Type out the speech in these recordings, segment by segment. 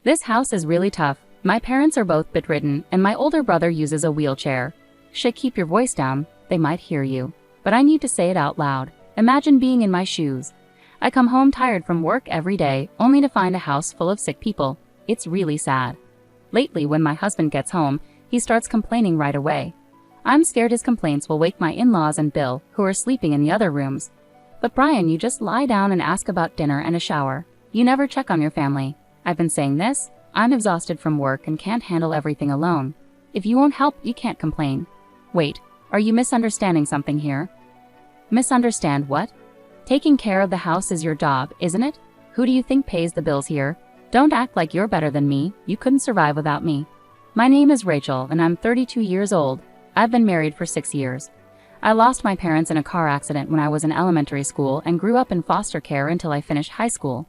This house is really tough. My parents are both bedridden, and my older brother uses a wheelchair. Keep your voice down, they might hear you. But I need to say it out loud. Imagine being in my shoes. I come home tired from work every day, only to find a house full of sick people. It's really sad. Lately, when my husband gets home, he starts complaining right away. I'm scared his complaints will wake my in-laws and Bill, who are sleeping in the other rooms. But Brian, you just lie down and ask about dinner and a shower. You never check on your family. I've been saying this. I'm exhausted from work and can't handle everything alone. If you won't help, you can't complain. Wait, are you misunderstanding something here? Misunderstand what? Taking care of the house is your job, isn't it? Who do you think pays the bills here? Don't act like you're better than me. You couldn't survive without me. My name is Rachel and I'm 32 years old. I've been married for 6 years. I lost my parents in a car accident when I was in elementary school and grew up in foster care until I finished high school.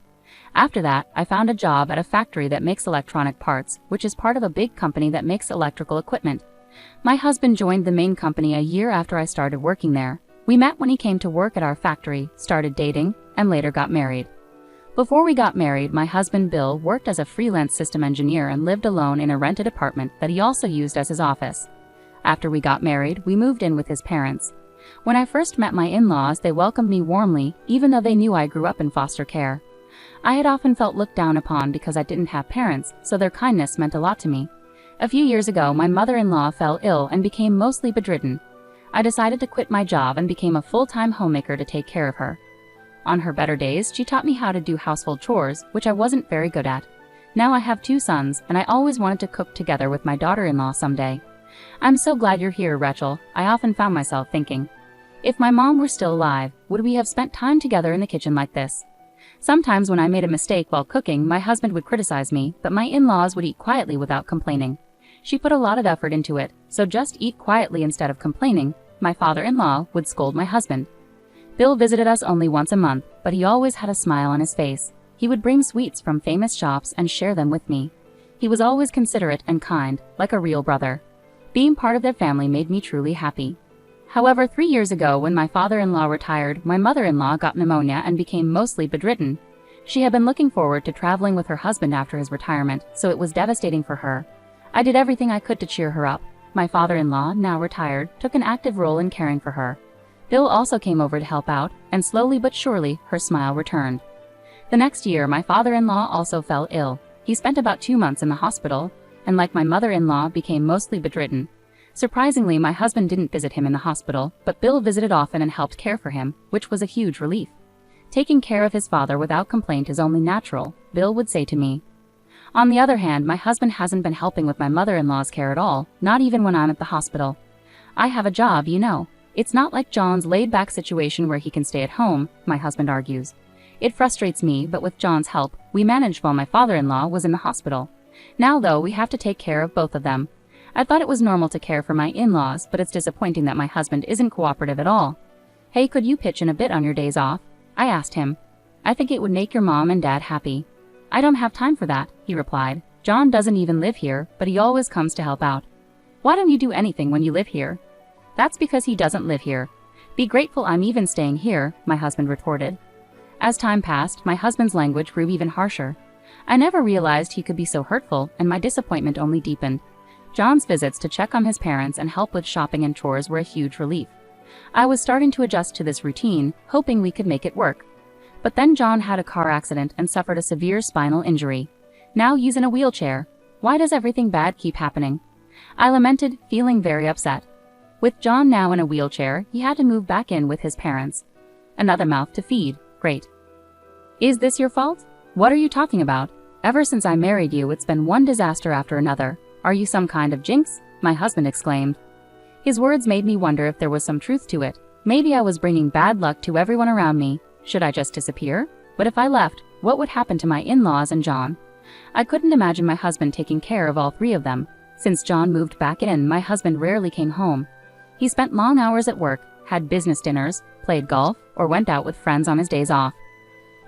After that, I found a job at a factory that makes electronic parts, which is part of a big company that makes electrical equipment. My husband joined the main company a year after I started working there. We met when he came to work at our factory, started dating, and later got married. Before we got married, my husband Bill worked as a freelance system engineer and lived alone in a rented apartment that he also used as his office. After we got married, we moved in with his parents. When I first met my in-laws, they welcomed me warmly, even though they knew I grew up in foster care. I had often felt looked down upon because I didn't have parents, so their kindness meant a lot to me. A few years ago, my mother-in-law fell ill and became mostly bedridden. I decided to quit my job and became a full-time homemaker to take care of her. On her better days, she taught me how to do household chores, which I wasn't very good at. Now I have 2 sons, and I always wanted to cook together with my daughter-in-law someday. I'm so glad you're here, Rachel. I often found myself thinking, if my mom were still alive, would we have spent time together in the kitchen like this? Sometimes when I made a mistake while cooking, my husband would criticize me, but my in-laws would eat quietly without complaining. She put a lot of effort into it, so just eat quietly instead of complaining. My father-in-law would scold my husband. Bill visited us only once a month, but he always had a smile on his face. He would bring sweets from famous shops and share them with me. He was always considerate and kind, like a real brother. Being part of their family made me truly happy. However, 3 years ago when my father-in-law retired, my mother-in-law got pneumonia and became mostly bedridden. She had been looking forward to traveling with her husband after his retirement, so it was devastating for her. I did everything I could to cheer her up. My father-in-law, now retired, took an active role in caring for her. Bill also came over to help out, and slowly but surely, her smile returned. The next year, my father-in-law also fell ill. He spent about 2 months in the hospital, and like my mother-in-law, became mostly bedridden. Surprisingly, my husband didn't visit him in the hospital, but Bill visited often and helped care for him, which was a huge relief. Taking care of his father without complaint is only natural, Bill would say to me. On the other hand, my husband hasn't been helping with my mother-in-law's care at all, not even when I'm at the hospital. I have a job, you know. It's not like John's laid-back situation where he can stay at home, my husband argues. It frustrates me, but with John's help, we managed while my father-in-law was in the hospital. Now, though, we have to take care of both of them. I thought it was normal to care for my in-laws, but it's disappointing that my husband isn't cooperative at all. Hey, could you pitch in a bit on your days off? I asked him. I think it would make your mom and dad happy. I don't have time for that, he replied. John doesn't even live here, but he always comes to help out. Why don't you do anything when you live here? That's because he doesn't live here. Be grateful I'm even staying here, my husband retorted. As time passed, my husband's language grew even harsher. I never realized he could be so hurtful, and my disappointment only deepened. John's visits to check on his parents and help with shopping and chores were a huge relief. I was starting to adjust to this routine, hoping we could make it work. But then John had a car accident and suffered a severe spinal injury. Now he's in a wheelchair. Why does everything bad keep happening? I lamented, feeling very upset. With John now in a wheelchair, he had to move back in with his parents. Another mouth to feed, great. Is this your fault? What are you talking about? Ever since I married you, it's been one disaster after another. Are you some kind of jinx? My husband exclaimed. His words made me wonder if there was some truth to it. Maybe I was bringing bad luck to everyone around me. Should I just disappear? But if I left, what would happen to my in-laws and John? I couldn't imagine my husband taking care of all 3 of them. Since John moved back in, my husband rarely came home. He spent long hours at work, had business dinners, played golf, or went out with friends on his days off.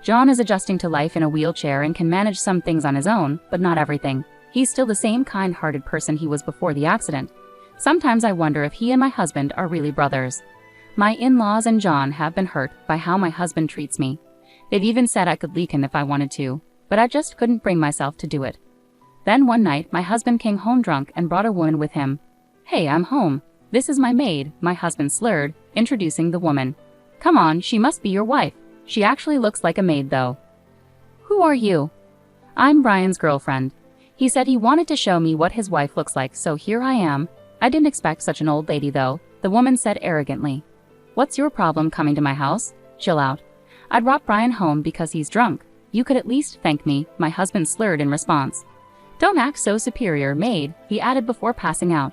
John is adjusting to life in a wheelchair and can manage some things on his own, but not everything. He's still the same kind-hearted person he was before the accident. Sometimes I wonder if he and my husband are really brothers. My in-laws and John have been hurt by how my husband treats me. They've even said I could leave him if I wanted to, but I just couldn't bring myself to do it. Then one night, my husband came home drunk and brought a woman with him. "Hey, I'm home. This is my maid," my husband slurred, introducing the woman. "Come on, she must be your wife. She actually looks like a maid though." "Who are you?" "I'm Brian's girlfriend. He said he wanted to show me what his wife looks like, so here I am. I didn't expect such an old lady though," the woman said arrogantly. "What's your problem coming to my house? Chill out. I brought Brian home because he's drunk. You could at least thank me," my husband slurred in response. "Don't act so superior, maid," he added before passing out.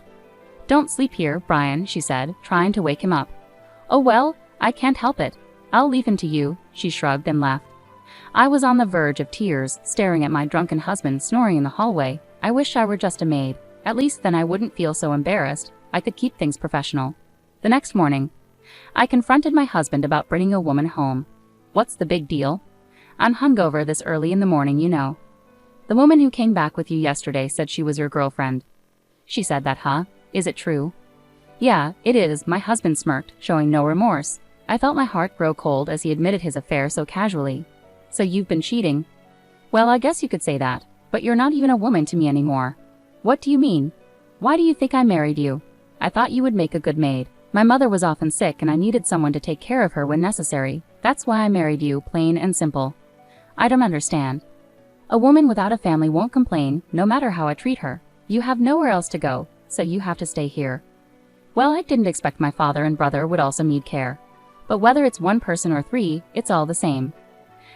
"Don't sleep here, Brian," she said, trying to wake him up. "Oh well, I can't help it. I'll leave him to you," she shrugged and laughed. I was on the verge of tears, staring at my drunken husband snoring in the hallway. I wish I were just a maid. At least then I wouldn't feel so embarrassed. I could keep things professional. The next morning, I confronted my husband about bringing a woman home. "What's the big deal?" "I'm hungover this early in the morning, you know." "The woman who came back with you yesterday said she was your girlfriend." "She said that, huh? Is it true?" "Yeah, it is," my husband smirked, showing no remorse. I felt my heart grow cold as he admitted his affair so casually. "So you've been cheating?" "Well, I guess you could say that, but you're not even a woman to me anymore." "What do you mean? Why do you think I married you?" "I thought you would make a good maid. My mother was often sick and I needed someone to take care of her when necessary. That's why I married you, plain and simple." "I don't understand." "A woman without a family won't complain, no matter how I treat her. You have nowhere else to go, so you have to stay here." "Well, I didn't expect my father and brother would also need care. But whether it's one person or three, it's all the same."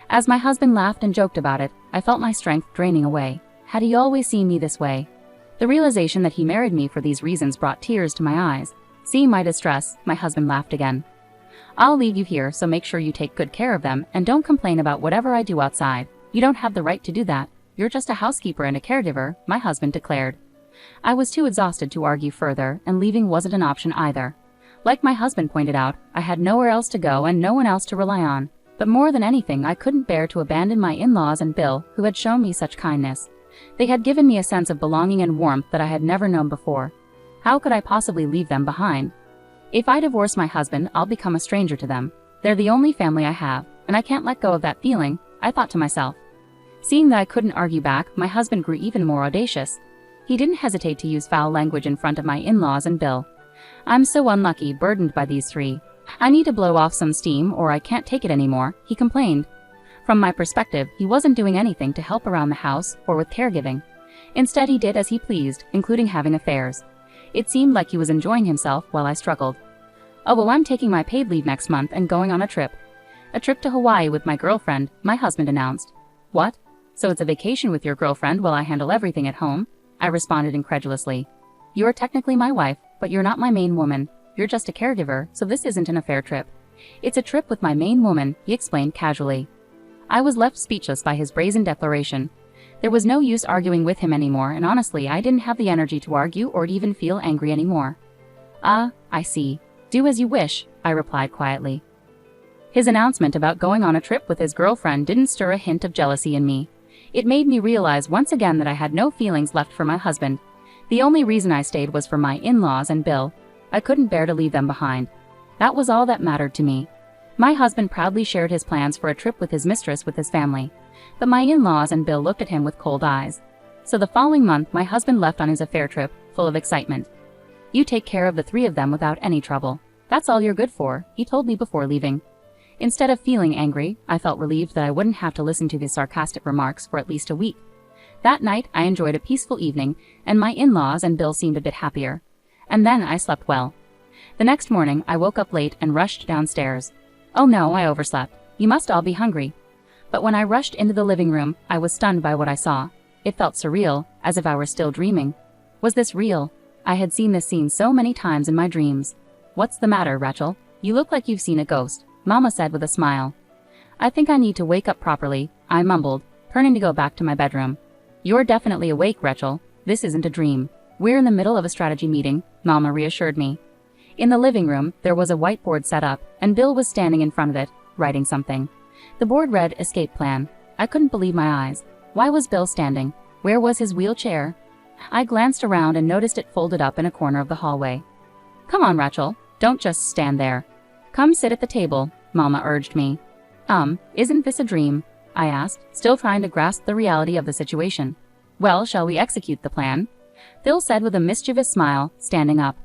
As my husband laughed and joked about it, I felt my strength draining away. Had he always seen me this way? The realization that he married me for these reasons brought tears to my eyes. Seeing my distress, my husband laughed again. "I'll leave you here, so make sure you take good care of them and don't complain about whatever I do outside. You don't have the right to do that. You're just a housekeeper and a caregiver," my husband declared. I was too exhausted to argue further, and leaving wasn't an option either. Like my husband pointed out, I had nowhere else to go and no one else to rely on. But more than anything, I couldn't bear to abandon my in-laws and Bill, who had shown me such kindness. They had given me a sense of belonging and warmth that I had never known before. How could I possibly leave them behind? If I divorce my husband, I'll become a stranger to them. They're the only family I have, and I can't let go of that feeling, I thought to myself. Seeing that I couldn't argue back, my husband grew even more audacious. He didn't hesitate to use foul language in front of my in-laws and Bill. "I'm so unlucky, burdened by these three. I need to blow off some steam or I can't take it anymore," he complained. From my perspective, he wasn't doing anything to help around the house or with caregiving. Instead, he did as he pleased, including having affairs. It seemed like he was enjoying himself while I struggled. "Oh well, I'm taking my paid leave next month and going on a trip." "A trip to Hawaii with my girlfriend," my husband announced. "What? So it's a vacation with your girlfriend while I handle everything at home?" I responded incredulously. "You are technically my wife, but you're not my main woman. You're just a caregiver, so this isn't an affair trip." "It's a trip with my main woman," he explained casually. I was left speechless by his brazen declaration. There was no use arguing with him anymore, and honestly, I didn't have the energy to argue or to even feel angry anymore. I see. Do as you wish," I replied quietly. His announcement about going on a trip with his girlfriend didn't stir a hint of jealousy in me. It made me realize once again that I had no feelings left for my husband. The only reason I stayed was for my in-laws and Bill. I couldn't bear to leave them behind. That was all that mattered to me. My husband proudly shared his plans for a trip with his mistress with his family. But my in-laws and Bill looked at him with cold eyes. So the following month, my husband left on his affair trip, full of excitement. "You take care of the three of them without any trouble. That's all you're good for," he told me before leaving. Instead of feeling angry, I felt relieved that I wouldn't have to listen to his sarcastic remarks for at least a week. That night, I enjoyed a peaceful evening, and my in-laws and Bill seemed a bit happier. And then I slept well. The next morning, I woke up late and rushed downstairs. Oh no, I overslept. You must all be hungry. But when I rushed into the living room, I was stunned by what I saw. It felt surreal, as if I were still dreaming. Was this real? I had seen this scene so many times in my dreams. "What's the matter, Rachel? You look like you've seen a ghost," Mama said with a smile. "I think I need to wake up properly," I mumbled, turning to go back to my bedroom. "You're definitely awake, Rachel. This isn't a dream. We're in the middle of a strategy meeting," Mama reassured me. In the living room, there was a whiteboard set up, and Bill was standing in front of it, writing something. The board read, "Escape Plan." I couldn't believe my eyes. Why was Bill standing? Where was his wheelchair? I glanced around and noticed it folded up in a corner of the hallway. "Come on, Rachel. Don't just stand there. Come sit at the table," Mama urged me. Isn't this a dream?" I asked, still trying to grasp the reality of the situation. Well, shall we execute the plan? Phil said with a mischievous smile, standing up.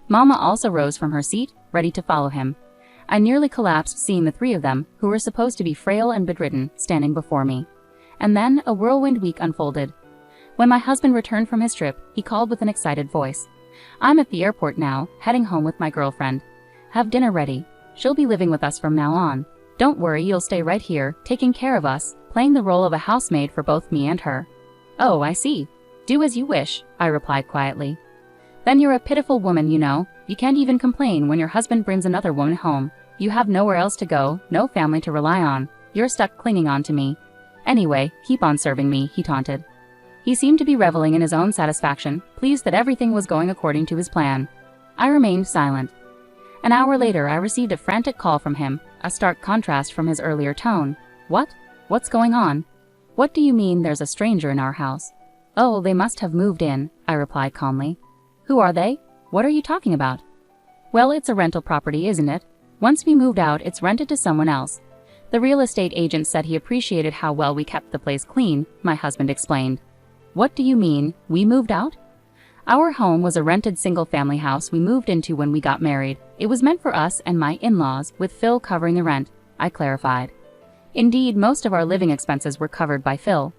Mama also rose from her seat, ready to follow him. I nearly collapsed seeing the three of them, who were supposed to be frail and bedridden, standing before me. And then a whirlwind week unfolded. When my husband returned from his trip, he called with an excited voice. I'm at the airport now, heading home with my girlfriend. Have dinner ready. She'll be living with us from now on. Don't worry, you'll stay right here, taking care of us, playing the role of a housemaid for both me and her. Oh, I see. Do as you wish, I replied quietly. Then you're a pitiful woman, you know. You can't even complain when your husband brings another woman home. You have nowhere else to go, no family to rely on. You're stuck clinging on to me. Anyway, keep on serving me, he taunted. He seemed to be reveling in his own satisfaction, pleased that everything was going according to his plan. I remained silent. An hour later, I received a frantic call from him, a stark contrast from his earlier tone. What? What's going on? What do you mean there's a stranger in our house? Oh, they must have moved in, I replied calmly. Who are they? What are you talking about? Well, it's a rental property, isn't it? Once we moved out, it's rented to someone else. The real estate agent said he appreciated how well we kept the place clean, my husband explained. What do you mean, we moved out? Our home was a rented single-family house we moved into when we got married. It was meant for us and my in-laws, with Phil covering the rent, I clarified. Indeed, most of our living expenses were covered by Phil.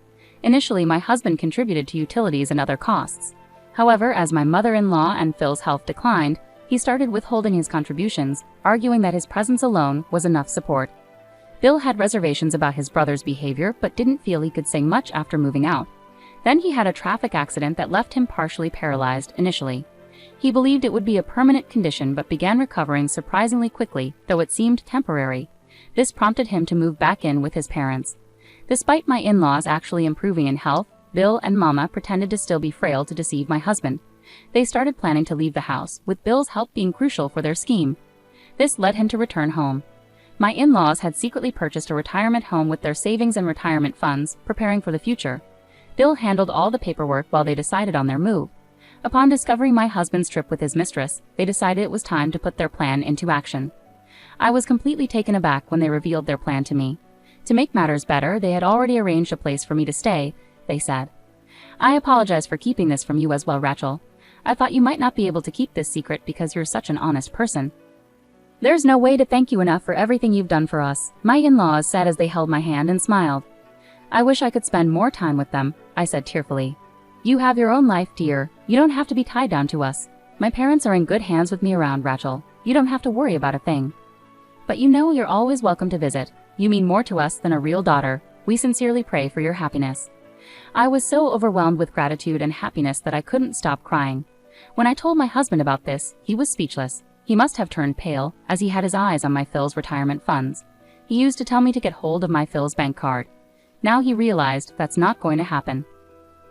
Initially, my husband contributed to utilities and other costs. However, as my mother-in-law and Phil's health declined, he started withholding his contributions, arguing that his presence alone was enough support. Phil had reservations about his brother's behavior but didn't feel he could say much after moving out. Then he had a traffic accident that left him partially paralyzed initially. He believed it would be a permanent condition but began recovering surprisingly quickly, though it seemed temporary. This prompted him to move back in with his parents. Despite my in-laws actually improving in health, Bill and Mama pretended to still be frail to deceive my husband. They started planning to leave the house, with Bill's help being crucial for their scheme. This led him to return home. My in-laws had secretly purchased a retirement home with their savings and retirement funds, preparing for the future. Bill handled all the paperwork while they decided on their move. Upon discovering my husband's trip with his mistress, they decided it was time to put their plan into action. I was completely taken aback when they revealed their plan to me. To make matters better, they had already arranged a place for me to stay, they said. I apologize for keeping this from you as well, Rachel. I thought you might not be able to keep this secret because you're such an honest person. There's no way to thank you enough for everything you've done for us, my in-laws said as they held my hand and smiled. I wish I could spend more time with them, I said tearfully. You have your own life, dear. You don't have to be tied down to us. My parents are in good hands with me around, Rachel. You don't have to worry about a thing. But you know you're always welcome to visit. You mean more to us than a real daughter. We sincerely pray for your happiness. I was so overwhelmed with gratitude and happiness that I couldn't stop crying. When I told my husband about this, he was speechless. He must have turned pale, as he had his eyes on my Phil's retirement funds. He used to tell me to get hold of my Phil's bank card. Now he realized that's not going to happen.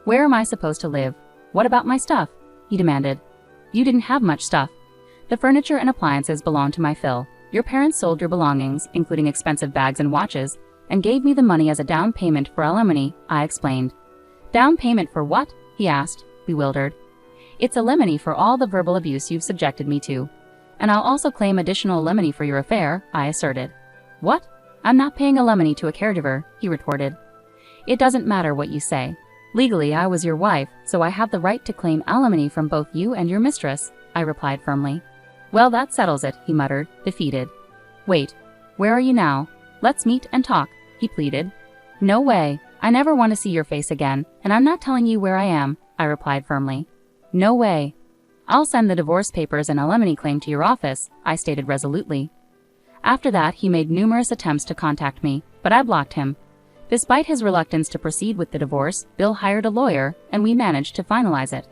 Where am I supposed to live? What about my stuff? He demanded. You didn't have much stuff. The furniture and appliances belonged to my Phil. Your parents sold your belongings, including expensive bags and watches, and gave me the money as a down payment for alimony, I explained. Down payment for what? He asked, bewildered. It's alimony for all the verbal abuse you've subjected me to. And I'll also claim additional alimony for your affair, I asserted. What? I'm not paying alimony to a caregiver, he retorted. It doesn't matter what you say. Legally, I was your wife, so I have the right to claim alimony from both you and your mistress, I replied firmly. Well, that settles it, he muttered, defeated. Wait, where are you now? Let's meet and talk, he pleaded. No way, I never want to see your face again, and I'm not telling you where I am, I replied firmly. No way. I'll send the divorce papers and alimony claim to your office, I stated resolutely. After that, he made numerous attempts to contact me, but I blocked him. Despite his reluctance to proceed with the divorce, Bill hired a lawyer, and we managed to finalize it.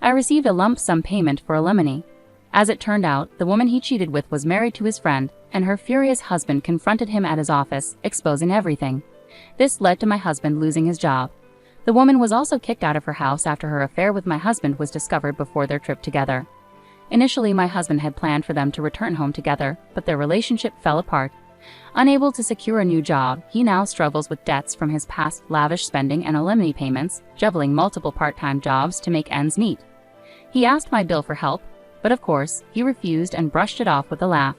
I received a lump sum payment for alimony. As it turned out, the woman he cheated with was married to his friend, and her furious husband confronted him at his office, exposing everything. This led to my husband losing his job. The woman was also kicked out of her house after her affair with my husband was discovered before their trip together. Initially, my husband had planned for them to return home together, but their relationship fell apart. Unable to secure a new job, he now struggles with debts from his past lavish spending and alimony payments, juggling multiple part-time jobs to make ends meet. He asked my Bill for help, but of course, he refused and brushed it off with a laugh.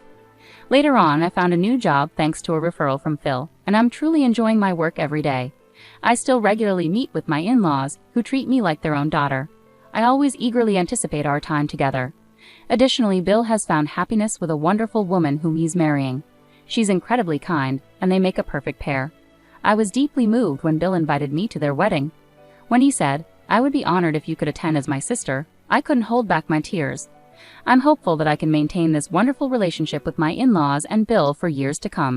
Later on, I found a new job thanks to a referral from Phil, and I'm truly enjoying my work every day. I still regularly meet with my in-laws, who treat me like their own daughter. I always eagerly anticipate our time together. Additionally, Bill has found happiness with a wonderful woman whom he's marrying. She's incredibly kind, and they make a perfect pair. I was deeply moved when Bill invited me to their wedding. When he said, "I would be honored if you could attend as my sister," I couldn't hold back my tears. I'm hopeful that I can maintain this wonderful relationship with my in-laws and Bill for years to come.